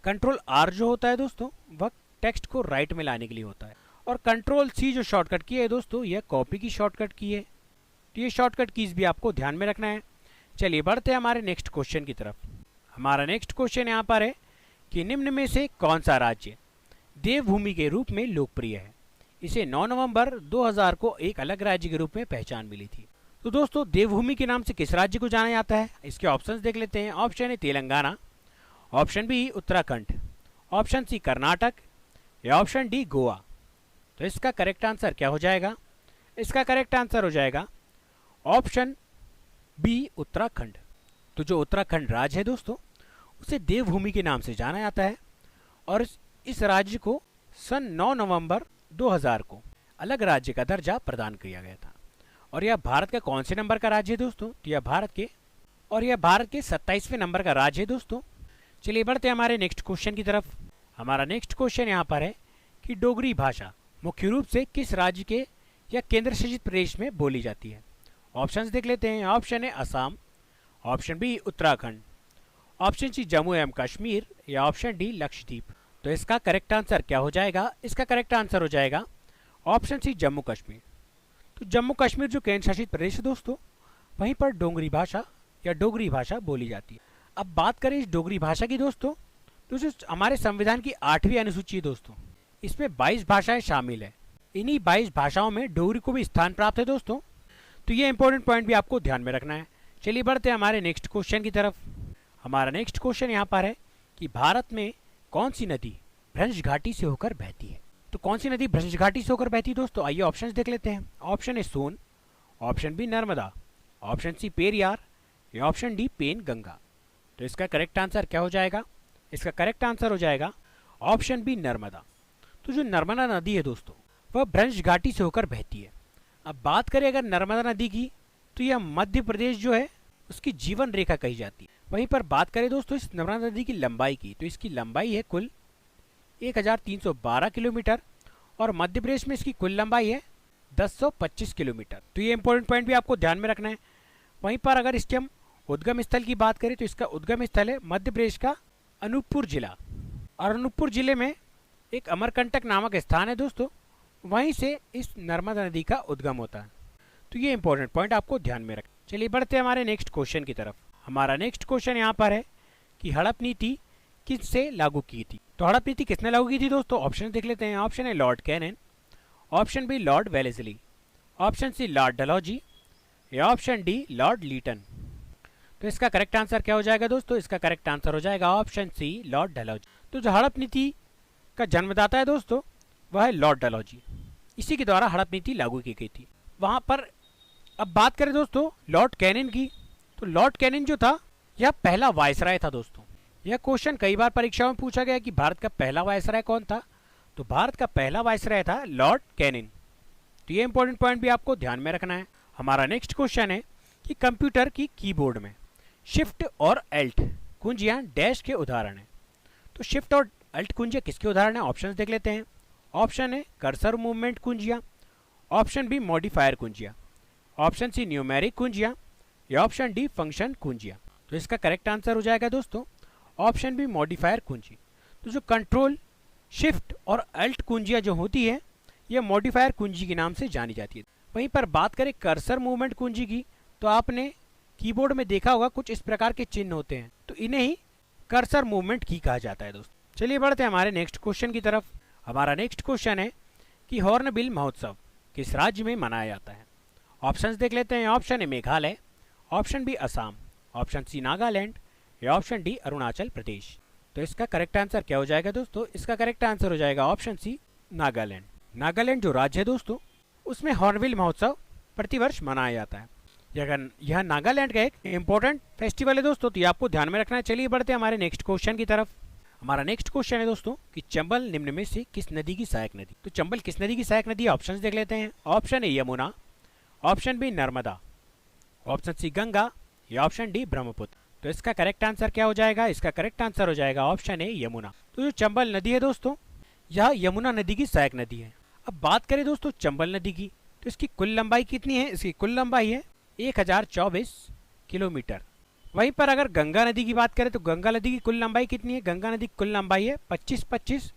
Ctrl+R जो होता है दोस्तों, वह टेक्स्ट को राइट में लाने के लिए होता है। और Ctrl+C जो शॉर्टकट की है दोस्तों, यह कॉपी की शॉर्टकट की है। तो ये शॉर्टकट कीज भी आपको ध्यान में रखना है। चलिए बढ़ते हैं हमारे नेक्स्ट क्वेश्चन की तरफ। हमारा नेक्स्ट क्वेश्चन यहाँ पर है कि निम्न में से कौन सा राज्य देवभूमि के रूप में लोकप्रिय है? इसे 9 नवंबर 2000 को एक अलग राज्य के रूप में पहचान मिली थी। तो दोस्तों देवभूमि के नाम से किस राज्य को जाना जाता है? इसके ऑप्शंस देख लेते हैं। Option A Telangana, option B Uttarakhand, option C Karnataka या ऑप्शन डी गोवा। तो इसका करेक्ट आंसर क्या हो जाएगा? इसका करेक्ट आंसर हो जाएगा ऑप्शन बी उत्तराखंड। तो जो उत्तराखंड राज्य है दोस्तों, उसे देवभूमि के नाम से जाना जाता है और इस राज्य को सन 9 नवंबर 2000 को अलग राज्य का दर्जा प्रदान किया गया था। और यह भारत का कौन से नंबर का राज्य है दोस्तों? तो यह भारत के 27वें नंबर का राज्य है दोस्तों। चलिए बढ़ते हैं हमारे नेक्स्ट क्वेश्चन की तरफ। हमारा नेक्स्ट क्वेश्चन यहाँ पर है कि डोगरी भाषा मुख्य रूप से किस राज्य के या केंद्र शासित प्रदेश में बोली जाती है? ऑप्शंस देख लेते हैं। Option A Assam, option B Uttarakhand, option C Jammu एवं कश्मीर या ऑप्शन डी लक्षद्वीप। तो इसका करेक्ट आंसर क्या हो जाएगा? इसका करेक्ट आंसर हो जाएगा ऑप्शन सी जम्मू कश्मीर। तो जम्मू कश्मीर जो केंद्र शासित प्रदेश है दोस्तों, वहीं पर डोगरी भाषा या डोगरी भाषा बोली जाती है। अब बात करें इस डोगरी भाषा की दोस्तों, तो जो हमारे संविधान की 8वीं अनुसूची है दोस्तों, इसमें 22 भाषाएं शामिल है। इन्हीं 22 भाषाओं में डोगरी को भी स्थान प्राप्त है दोस्तों। तो ये इंपॉर्टेंट पॉइंट भी आपको ध्यान में रखना है। चलिए बढ़ते हैं हमारे नेक्स्ट क्वेश्चन की तरफ। हमारा नेक्स्ट क्वेश्चन यहाँ पर है कि भारत में कौन सी नदी भ्रंश घाटी से होकर बहती है? तो कौन सी नदी भ्रंश घाटी से होकर बहती है दोस्तों? आइए ऑप्शंस देख लेते हैं। Option A Son, option B Narmada, option C Periyar या ऑप्शन डी पेन गंगा। तो इसका करेक्ट आंसर क्या हो जाएगा? इसका करेक्ट आंसर हो जाएगा ऑप्शन बी नर्मदा। तो जो नर्मदा नदी है दोस्तों वह भ्रंश घाटी से होकर बहती है। अब बात करें अगर नर्मदा नदी की, तो यह मध्य प्रदेश जो है उसकी जीवन रेखा कही जाती है। वहीं पर बात करें दोस्तों इस नर्मदा नदी की लंबाई की, तो इसकी लंबाई है कुल 1312 किलोमीटर और मध्य प्रदेश में इसकी कुल लंबाई है 1025 किलोमीटर। तो ये इंपॉर्टेंट पॉइंट भी आपको ध्यान में रखना है। वहीं पर अगर इसके हम उद्गम स्थल की बात करें, तो इसका उद्गम स्थल है मध्य प्रदेश का अनूपपुर जिला, और अनूपपुर जिले में एक अमरकंटक नामक स्थान है दोस्तों, वहीं से इस नर्मदा नदी का उद्गम होता है। तो ये इंपॉर्टेंट पॉइंट आपको ध्यान में रखें। चलिए बढ़ते हैं हमारे नेक्स्ट क्वेश्चन की तरफ। हमारा नेक्स्ट क्वेश्चन यहाँ पर है कि हड़प नीति किससे लागू की थी। तो हड़प नीति किसने लागू की थी दोस्तों, ऑप्शन देख लेते हैं। Option A lord Canning, option B lord Wellesley, option C lord Dalhousie या ऑप्शन डी लॉर्ड लीटन। तो इसका करेक्ट आंसर क्या हो जाएगा दोस्तों, इसका करेक्ट आंसर हो जाएगा ऑप्शन सी लॉर्ड डलहौजी। तो जो हड़प नीति का जन्मदाता है दोस्तों वह है लॉर्ड डलहौजी, इसी के द्वारा हड़प नीति लागू की गई थी वहां पर। अब बात करें दोस्तों लॉर्ड कैनिन की, तो लॉर्ड कैनिन जो था यह पहला वायसराय था दोस्तों। यह क्वेश्चन कई बार परीक्षाओं में पूछा गया कि भारत का पहला वायसराय कौन था, तो भारत का पहला वायसराय था लॉर्ड कैनिन। तो ये इंपॉर्टेंट पॉइंट भी आपको ध्यान में रखना है। हमारा नेक्स्ट क्वेश्चन है कि कंप्यूटर की कीबोर्ड में शिफ्ट और अल्ट कुंजियां डैश के उदाहरण है। तो शिफ्ट और अल्ट कुंजियां किसके उदाहरण है, ऑप्शन देख लेते हैं। ऑप्शन है कर्सर मूवमेंट कुंजियां, ऑप्शन बी मॉडिफायर कुंजियां, ऑप्शन सी न्यूमेरिक कुंजियां या ऑप्शन डी फंक्शन कुंजियां। तो इसका करेक्ट आंसर हो जाएगा दोस्तों ऑप्शन बी मॉडिफायर कुंजी। तो जो कंट्रोल शिफ्ट और अल्ट कुंजियां जो होती है यह मॉडिफायर कुंजी के नाम से जानी जाती है। वहीं पर बात करें कर्सर मूवमेंट कुंजी की, तो आपने कीबोर्ड में देखा होगा कुछ इस प्रकार के चिन्ह होते हैं, तो इन्हें ही कर्सर मूवमेंट की कहा जाता है दोस्तों। चलिए बढ़ते हैं हमारे नेक्स्ट क्वेश्चन की तरफ। हमारा नेक्स्ट क्वेश्चन है कि हॉर्नबिल महोत्सव किस राज्य में मनाया जाता है। ऑप्शंस देख लेते हैं। Option A Meghalaya, option B Assam, option C Nagaland या ऑप्शन डी अरुणाचल प्रदेश। तो इसका करेक्ट आंसर क्या हो जाएगा दोस्तों, इसका करेक्ट आंसर हो जाएगा ऑप्शन सी नागालैंड। नागालैंड जो राज्य है दोस्तों उसमें हॉर्नबिल महोत्सव प्रतिवर्ष मनाया जाता है। यह नागालैंड का एक इंपॉर्टेंट फेस्टिवल है दोस्तों, तो ये आपको ध्यान में रखना है। चलिए बढ़ते हैं हमारे नेक्स्ट क्वेश्चन की तरफ। हमारा नेक्स्ट क्वेश्चन है दोस्तों कि चंबल निम्न में से किस नदी की सहायक नदी। तो चंबल किस नदी की सहायक नदी है, ऑप्शंस देख लेते हैं। Option A Yamuna, option B Narmada, option C Ganga या ऑप्शन डी ब्रह्मपुत्र। तो इसका करेक्ट आंसर क्या हो जाएगा, इसका करेक्ट आंसर हो जाएगा ऑप्शन ए यमुना। तो जो चंबल नदी है दोस्तों यह यमुना नदी की सहायक नदी है। अब बात करें दोस्तों चंबल नदी की, तो इसकी कुल लंबाई कितनी है, इसकी कुल लंबाई है 1024 किलोमीटर। वहीं पर अगर गंगा नदी की बात करें तो गंगा नदी की कुल लंबाई कितनी है, गंगा नदी की कुल लंबाई है 2525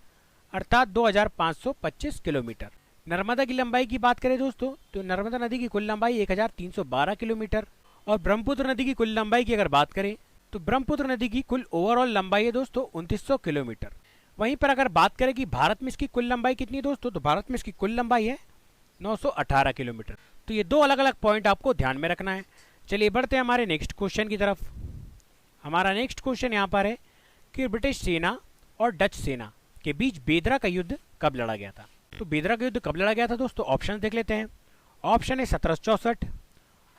अर्थात 2525 किलोमीटर। नर्मदा की लंबाई की बात करें दोस्तों तो नर्मदा नदी की कुल लंबाई 1312 किलोमीटर। और ब्रह्मपुत्र नदी की कुल लंबाई की अगर बात करें तो ब्रह्मपुत्र नदी की कुल ओवरऑल लंबाई है दोस्तों 2900 किलोमीटर। वहीं पर अगर बात करें कि भारत में इसकी कुल लंबाई कितनी है दोस्तों, तो भारत में इसकी कुल लंबाई है 918 किलोमीटर। तो ये दो अलग अलग पॉइंट आपको ध्यान में रखना है। चलिए बढ़ते हैं हमारे नेक्स्ट क्वेश्चन की तरफ। हमारा नेक्स्ट क्वेश्चन यहाँ पर है कि ब्रिटिश सेना और डच सेना के बीच बेदरा का युद्ध कब लड़ा गया था। तो बेदरा का युद्ध कब लड़ा गया था दोस्तों, ऑप्शन देख लेते हैं। ऑप्शन है 1764,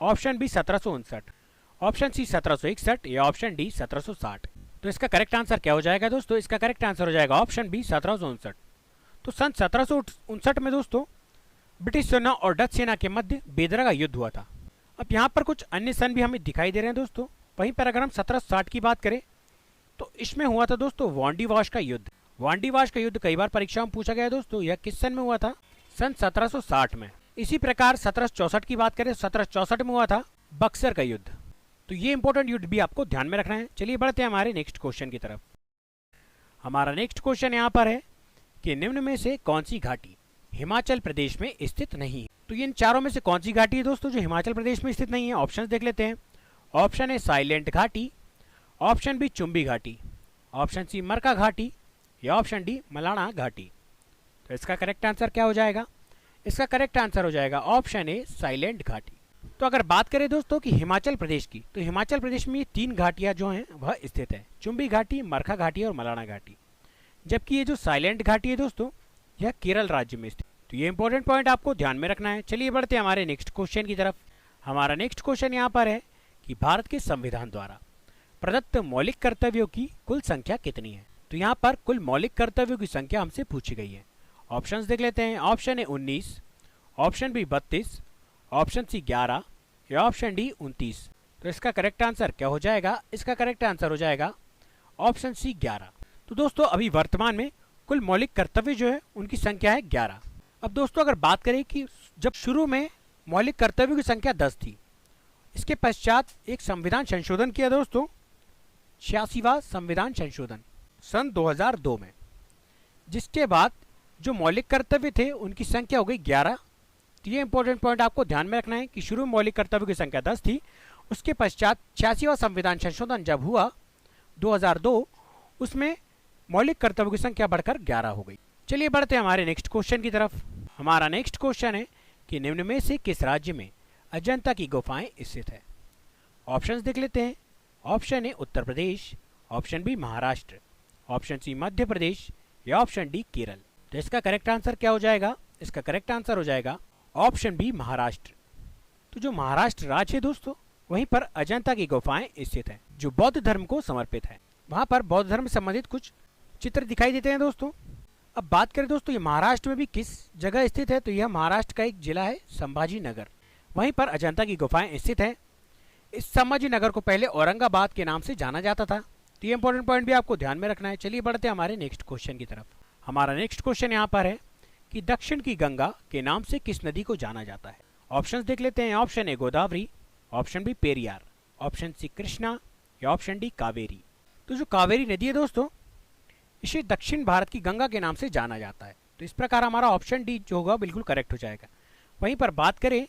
ऑप्शन बी 1759, ऑप्शन सी 1761 या ऑप्शन डी 1760। तो इसका करेक्ट आंसर क्या हो जाएगा दोस्तों, इसका करेक्ट आंसर हो जाएगा ऑप्शन बी 1759। तो सन 1759 में दोस्तों ब्रिटिश सेना और डच सेना के मध्य बेदरा का युद्ध हुआ था। अब यहाँ पर कुछ अन्य सन भी हमें दिखाई दे रहे हैं दोस्तों। वहीं पर अगर हम 1760 की बात करें तो इसमें हुआ था दोस्तों वांडीवाश का युद्ध। वांडीवाश का युद्ध कई बार परीक्षाओं में पूछा गया दोस्तों, यह किस सन में हुआ था, सन 1760 में। इसी प्रकार 1764 की बात करें, 1764 में हुआ था बक्सर का युद्ध। तो ये इंपॉर्टेंट युद्ध भी आपको ध्यान में रखना है। चलिए बढ़ते हैं हमारे नेक्स्ट क्वेश्चन की तरफ। हमारा नेक्स्ट क्वेश्चन यहाँ पर है कि निम्न में से कौन सी घाटी हिमाचल प्रदेश में स्थित नहीं है। तो इन चारों में से कौन सी घाटी है दोस्तों जो हिमाचल प्रदेश में स्थित नहीं है, ऑप्शन देख लेते हैं। ऑप्शन है साइलेंट घाटी, ऑप्शन बी चुंबी घाटी, ऑप्शन सी मरका घाटी या ऑप्शन डी मलाना घाटी। तो इसका करेक्ट आंसर क्या हो जाएगा, इसका करेक्ट आंसर हो जाएगा ऑप्शन ए साइलेंट घाटी। तो अगर बात करें दोस्तों कि हिमाचल प्रदेश की, तो हिमाचल प्रदेश में ये तीन घाटियां जो हैं वह स्थित है, चुंबी घाटी, मरखा घाटी और मलाना घाटी। जबकि ये जो साइलेंट घाटी है दोस्तों यह केरल राज्य में स्थित। तो ये इंपॉर्टेंट पॉइंट आपको ध्यान में रखना है। चलिए बढ़ते हैं हमारे नेक्स्ट क्वेश्चन की तरफ। हमारा नेक्स्ट क्वेश्चन यहाँ पर है कि भारत के संविधान द्वारा प्रदत्त मौलिक कर्तव्यों की कुल संख्या कितनी है। तो यहाँ पर कुल मौलिक कर्तव्यों की संख्या हमसे पूछी गई है। ऑप्शंस देख लेते हैं। Option A 19, option B 32, option C 11 या ऑप्शन डी 29। तो इसका करेक्ट आंसर क्या हो जाएगा? इसका करेक्ट आंसर हो जाएगा ऑप्शन सी 11। तो दोस्तों अभी वर्तमान में कुल मौलिक कर्तव्य जो है उनकी संख्या है 11। अब दोस्तों अगर बात करें कि जब शुरू में मौलिक कर्तव्यों की संख्या 10 थी, इसके पश्चात एक संविधान संशोधन किया दोस्तों, 86वां संविधान संशोधन सन 2002 में, जिसके बाद जो मौलिक कर्तव्य थे उनकी संख्या हो गई 11। तो ये इंपॉर्टेंट पॉइंट आपको ध्यान में रखना है कि शुरू में मौलिक कर्तव्य की संख्या 10 थी, उसके पश्चात 86वां संविधान संशोधन जब हुआ 2002, उसमें मौलिक कर्तव्य की संख्या बढ़कर 11 हो गई। चलिए बढ़ते हैं हमारे नेक्स्ट क्वेश्चन की तरफ। हमारा नेक्स्ट क्वेश्चन है कि निम्न में से किस राज्य में अजंता की गुफाएं स्थित है? ऑप्शंस देख लेते हैं। Option A Uttar Pradesh, option B Maharashtra, option C Madhya Pradesh या ऑप्शन डी केरल। तो इसका करेक्ट आंसर क्या हो जाएगा? इसका करेक्ट आंसर हो जाएगा ऑप्शन बी महाराष्ट्र। तो जो महाराष्ट्र राज्य है दोस्तों, वहीं पर अजंता की गुफाएं स्थित है, जो बौद्ध धर्म को समर्पित है। वहां पर बौद्ध धर्म से संबंधित कुछ चित्र दिखाई देते हैं दोस्तों। अब बात करें दोस्तों ये महाराष्ट्र में भी किस जगह स्थित है, तो यह महाराष्ट्र का एक जिला है संभाजी नगर, वहीं पर अजंता की गुफाएं स्थित है। इस संभाजी नगर को पहले औरंगाबाद के नाम से जाना जाता था। तो ये इंपॉर्टेंट पॉइंट भी आपको ध्यान में रखना है। चलिए बढ़ते हैं हमारे नेक्स्ट क्वेश्चन की तरफ। हमारा नेक्स्ट क्वेश्चन यहाँ पर है कि दक्षिण की गंगा के नाम से किस नदी को जाना जाता है? ऑप्शंस देख लेते हैं। Option A Godavari, option B Periyar, option C Krishna या ऑप्शन डी कावेरी। तो जो कावेरी नदी है दोस्तों, इसे दक्षिण भारत की गंगा के नाम से जाना जाता है। तो इस प्रकार हमारा ऑप्शन डी जो होगा बिल्कुल करेक्ट हो जाएगा। वहीं पर बात करें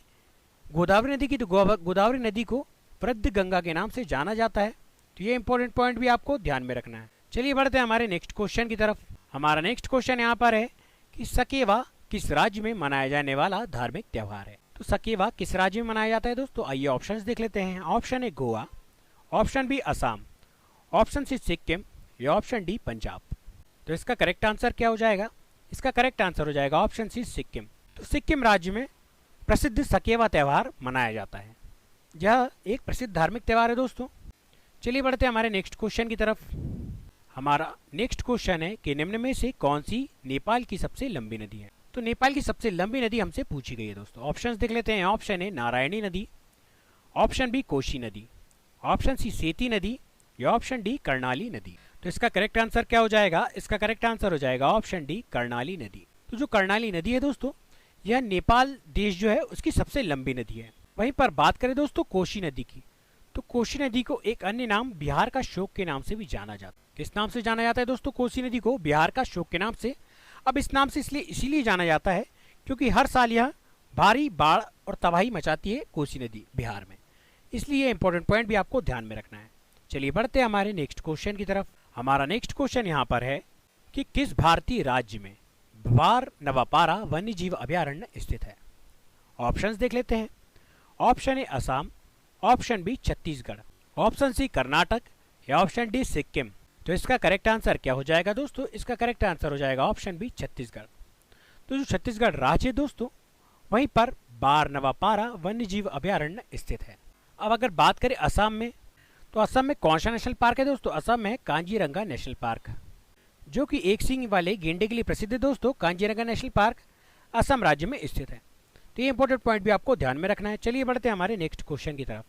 गोदावरी नदी की, तो गोदावरी नदी को वृद्ध गंगा के नाम से जाना जाता है। तो ये इंपॉर्टेंट पॉइंट भी आपको ध्यान में रखना है। चलिए बढ़ते हैं हमारे नेक्स्ट क्वेश्चन की तरफ। हमारा नेक्स्ट क्वेश्चन यहाँ पर है कि सकेवा किस राज्य में मनाया जाने वाला धार्मिक त्योहार है? तो सकेवा किस राज्य में मनाया जाता है दोस्तों? आइए ऑप्शंस देख लेते हैं। Option A Goa, option B Assam, option C Sikkim या ऑप्शन डी पंजाब। तो इसका करेक्ट आंसर क्या हो जाएगा? इसका करेक्ट आंसर हो जाएगा ऑप्शन सी सिक्किम। तो सिक्किम राज्य में प्रसिद्ध सकेवा त्योहार मनाया जाता है। यह एक प्रसिद्ध धार्मिक त्योहार है दोस्तों। चलिए बढ़ते हैं हमारे नेक्स्ट क्वेश्चन की तरफ। हमारा नेक्स्ट क्वेश्चन है कि निम्न में से कौन सी नेपाल की सबसे लंबी नदी है? तो नेपाल की सबसे लंबी नदी हमसे पूछी गई है दोस्तों। ऑप्शंस देख लेते हैं। ऑप्शन ए नारायणी नदी, ऑप्शन बी कोशी नदी, ऑप्शन सी सेती नदी या ऑप्शन डी कर्णाली नदी। तो इसका करेक्ट आंसर क्या हो जाएगा? इसका करेक्ट आंसर हो जाएगा ऑप्शन डी कर्णाली नदी। तो जो कर्णाली नदी है दोस्तों, यह नेपाल देश जो है उसकी सबसे लंबी नदी है। वहीं पर बात करें दोस्तों कोशी नदी की, तो कोशी नदी को एक अन्य नाम बिहार का शोक के नाम से भी जाना जाता है। किस नाम से जाना जाता है दोस्तों? कोसी नदी को बिहार का शोक के नाम से। अब इस नाम से इसीलिए जाना जाता है क्योंकि हर साल यह भारी बाढ़ और तबाही मचाती है कोसी नदी बिहार में, इसलिए इंपॉर्टेंट पॉइंट भी आपको ध्यान में रखना है। चलिए बढ़ते हैं हमारे नेक्स्ट क्वेश्चन की तरफ। हमारा नेक्स्ट क्वेश्चन यहाँ पर है कि किस भारतीय राज्य में बार नवापारा वन्य जीव अभयारण्य स्थित है? ऑप्शंस देख लेते हैं। Option A Assam, option B Chhattisgarh, option C Karnataka या ऑप्शन डी सिक्किम। तो इसका करेक्ट आंसर क्या हो जाएगा दोस्तों? इसका करेक्ट आंसर हो जाएगा ऑप्शन बी छत्तीसगढ़। तो जो छत्तीसगढ़ राज्य है दोस्तों, वहीं पर बार नवापारा वन्य जीव अभयारण्य स्थित है। अब अगर बात करें असम में, तो असम में कौन सा नेशनल पार्क है दोस्तों? असम में कांजीरंगा नेशनल पार्क, जो कि एक सींग वाले गेंडे के लिए प्रसिद्ध है दोस्तों। कांजीरंगा नेशनल पार्क असम राज्य में स्थित है। तो ये इंपॉर्टेंट पॉइंट भी आपको ध्यान में रखना है। चलिए बढ़ते हैं हमारे नेक्स्ट क्वेश्चन की तरफ।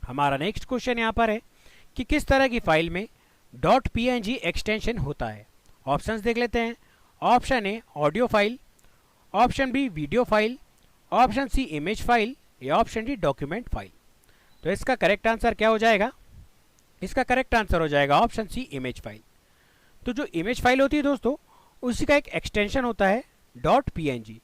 हमारा नेक्स्ट क्वेश्चन यहाँ पर है कि किस तरह की फाइल में .png एक्सटेंशन होता है? ऑप्शंस देख लेते हैं। Option A audio file, option B video file, option C image file या ऑप्शन डी डॉक्यूमेंट फाइल। तो इसका करेक्ट आंसर क्या हो जाएगा? इसका करेक्ट आंसर हो जाएगा ऑप्शन सी इमेज फाइल। तो जो इमेज फाइल होती है दोस्तों, उसी का एक एक्सटेंशन होता है .png।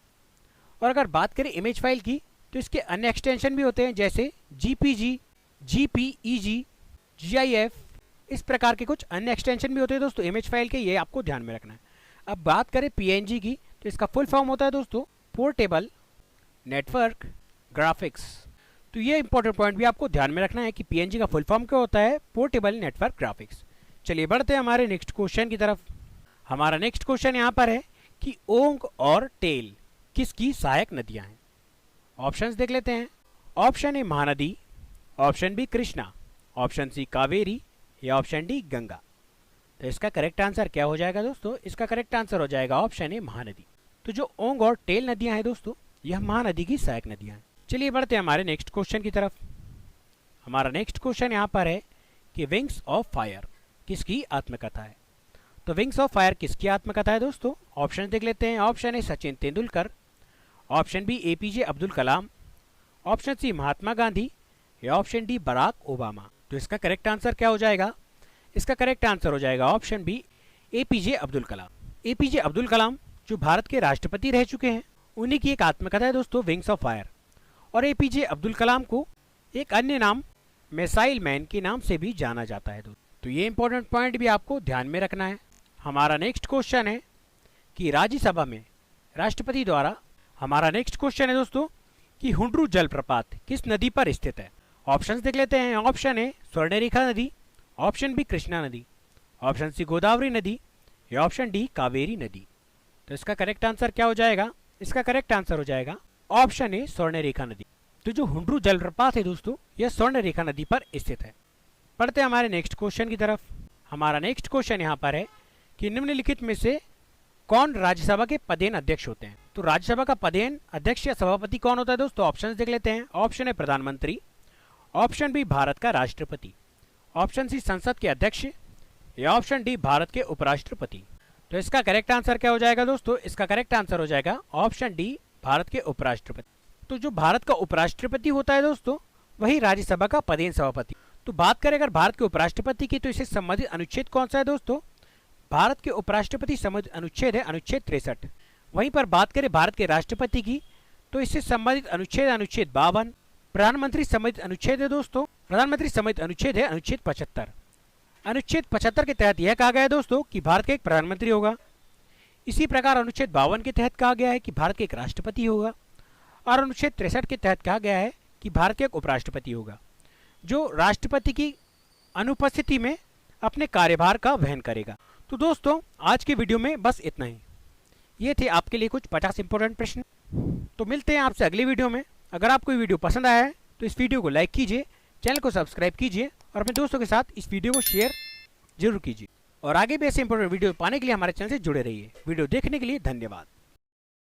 और अगर बात करें इमेज फाइल की, तो इसके अन्य एक्सटेंशन भी होते हैं, जैसे GPG, GPEG, GIF, इस प्रकार के कुछ अन्य एक्सटेंशन भी होते हैं दोस्तों इमेज फाइल के। ये आपको ध्यान में रखना है। अब बात करें PNG की, तो इसका फुल फॉर्म होता है दोस्तों पोर्टेबल नेटवर्क ग्राफिक्स। तो ये इंपॉर्टेंट पॉइंट भी आपको ध्यान में रखना है कि PNG का फुल फॉर्म क्या होता है? Portable network graphics. चलिए बढ़ते हैं हमारे नेक्स्ट क्वेश्चन की तरफ। हमारा नेक्स्ट क्वेश्चन यहाँ पर है कि ओंग और टेल किसकी सहायक नदियां हैं? ऑप्शंस देख लेते हैं। Option A Mahanadi, option B Krishna, option C Kaveri या ऑप्शन डी गंगा। तो इसका करेक्ट आंसर क्या हो जाएगा दोस्तों? इसका करेक्ट आंसर हो जाएगा ऑप्शन ए महानदी। तो जो ओंग और टेल नदियां हैं दोस्तों, यह महानदी की सहायक नदियां हैं। चलिए बढ़ते हैं हमारे नेक्स्ट क्वेश्चन की तरफ। हमारा नेक्स्ट क्वेश्चन यहाँ पर है कि विंग्स ऑफ फायर किसकी आत्मकथा है? तो विंग्स ऑफ फायर किसकी आत्मकथा है दोस्तों? ऑप्शन देख लेते हैं। Option A Sachin Tendulkar, option B APJ Abdul Kalam, option C Mahatma Gandhi या ऑप्शन डी बराक ओबामा। तो इसका करेक्ट आंसर क्या हो जाएगा? इसका करेक्ट आंसर हो जाएगा ऑप्शन बी एपीजे अब्दुल कलाम। एपीजे अब्दुल कलाम जो भारत के राष्ट्रपति रह चुके हैं, उन्हीं की एक आत्मकथा है दोस्तों विंग्स ऑफ फायर। और एपीजे अब्दुल कलाम को एक अन्य नाम मिसाइल मैन के नाम से भी जाना जाता है दोस्तों। तो ये इंपॉर्टेंट पॉइंट भी आपको ध्यान में रखना है। हमारा नेक्स्ट क्वेश्चन है कि राज्यसभा में राष्ट्रपति द्वारा, हमारा नेक्स्ट क्वेश्चन है दोस्तों कि हुंड्रू जलप्रपात किस नदी पर स्थित है? ऑप्शंस देख लेते हैं। ऑप्शन ए स्वर्णरेखा नदी, ऑप्शन बी कृष्णा नदी, ऑप्शन सी गोदावरी नदी या ऑप्शन डी कावेरी नदी। तो इसका करेक्ट आंसर क्या हो जाएगा? इसका करेक्ट आंसर हो जाएगा ऑप्शन ए स्वर्णरेखा नदी। तो जो हुंड्रू जलप्रपात है दोस्तों, यह स्वर्णरेखा नदी पर स्थित है। पढ़ते हैं हमारे नेक्स्ट क्वेश्चन की तरफ। हमारा नेक्स्ट क्वेश्चन यहाँ पर है कि निम्नलिखित में से कौन राज्यसभा के पदेन अध्यक्ष होते हैं? तो राज्यसभा का पदेन अध्यक्ष या सभापति कौन होता है दोस्तों? ऑप्शन देख लेते हैं। ऑप्शन ए प्रधानमंत्री, ऑप्शन बी भारत का राष्ट्रपति, ऑप्शन सी संसद के अध्यक्ष या ऑप्शन डी भारत के उपराष्ट्रपति। तो इसका करेक्ट आंसर क्या हो जाएगा दोस्तों? इसका करेक्ट आंसर हो जाएगा ऑप्शन डी भारत के उपराष्ट्रपति। तो जो भारत का उपराष्ट्रपति होता है दोस्तों, वही राज्यसभा का पदेन सभापति। तो बात करें अगर भारत के उपराष्ट्रपति की, तो इससे संबंधित अनुच्छेद कौन सा है दोस्तों? भारत के उपराष्ट्रपति संबंधित अनुच्छेद है अनुच्छेद 63। वहीं पर बात करें भारत के राष्ट्रपति की, तो इससे संबंधित अनुच्छेद अनुच्छेद 52। प्रधानमंत्री संबंधित अनुच्छेद है दोस्तों, प्रधानमंत्री संबंधित अनुच्छेद है अनुच्छेद 75। अनुच्छेद 75 के तहत यह कहा गया है दोस्तों कि भारत का एक प्रधानमंत्री होगा। इसी प्रकार अनुच्छेद 52 के तहत कहा गया है कि भारत के एक राष्ट्रपति होगा, और अनुच्छेद 63 के तहत कहा गया है कि भारत के एक उपराष्ट्रपति होगा, जो राष्ट्रपति की अनुपस्थिति में अपने कार्यभार का वहन करेगा। तो दोस्तों आज की वीडियो में बस इतना ही। ये थे आपके लिए कुछ 50 इंपॉर्टेंट प्रश्न। तो मिलते हैं आपसे अगली वीडियो में। अगर आपको ये वीडियो पसंद आया है तो इस वीडियो को लाइक कीजिए, चैनल को सब्सक्राइब कीजिए और अपने दोस्तों के साथ इस वीडियो को शेयर जरूर कीजिए। और आगे भी ऐसे इंपॉर्टेंट वीडियो पाने के लिए हमारे चैनल से जुड़े रहिए। वीडियो देखने के लिए धन्यवाद।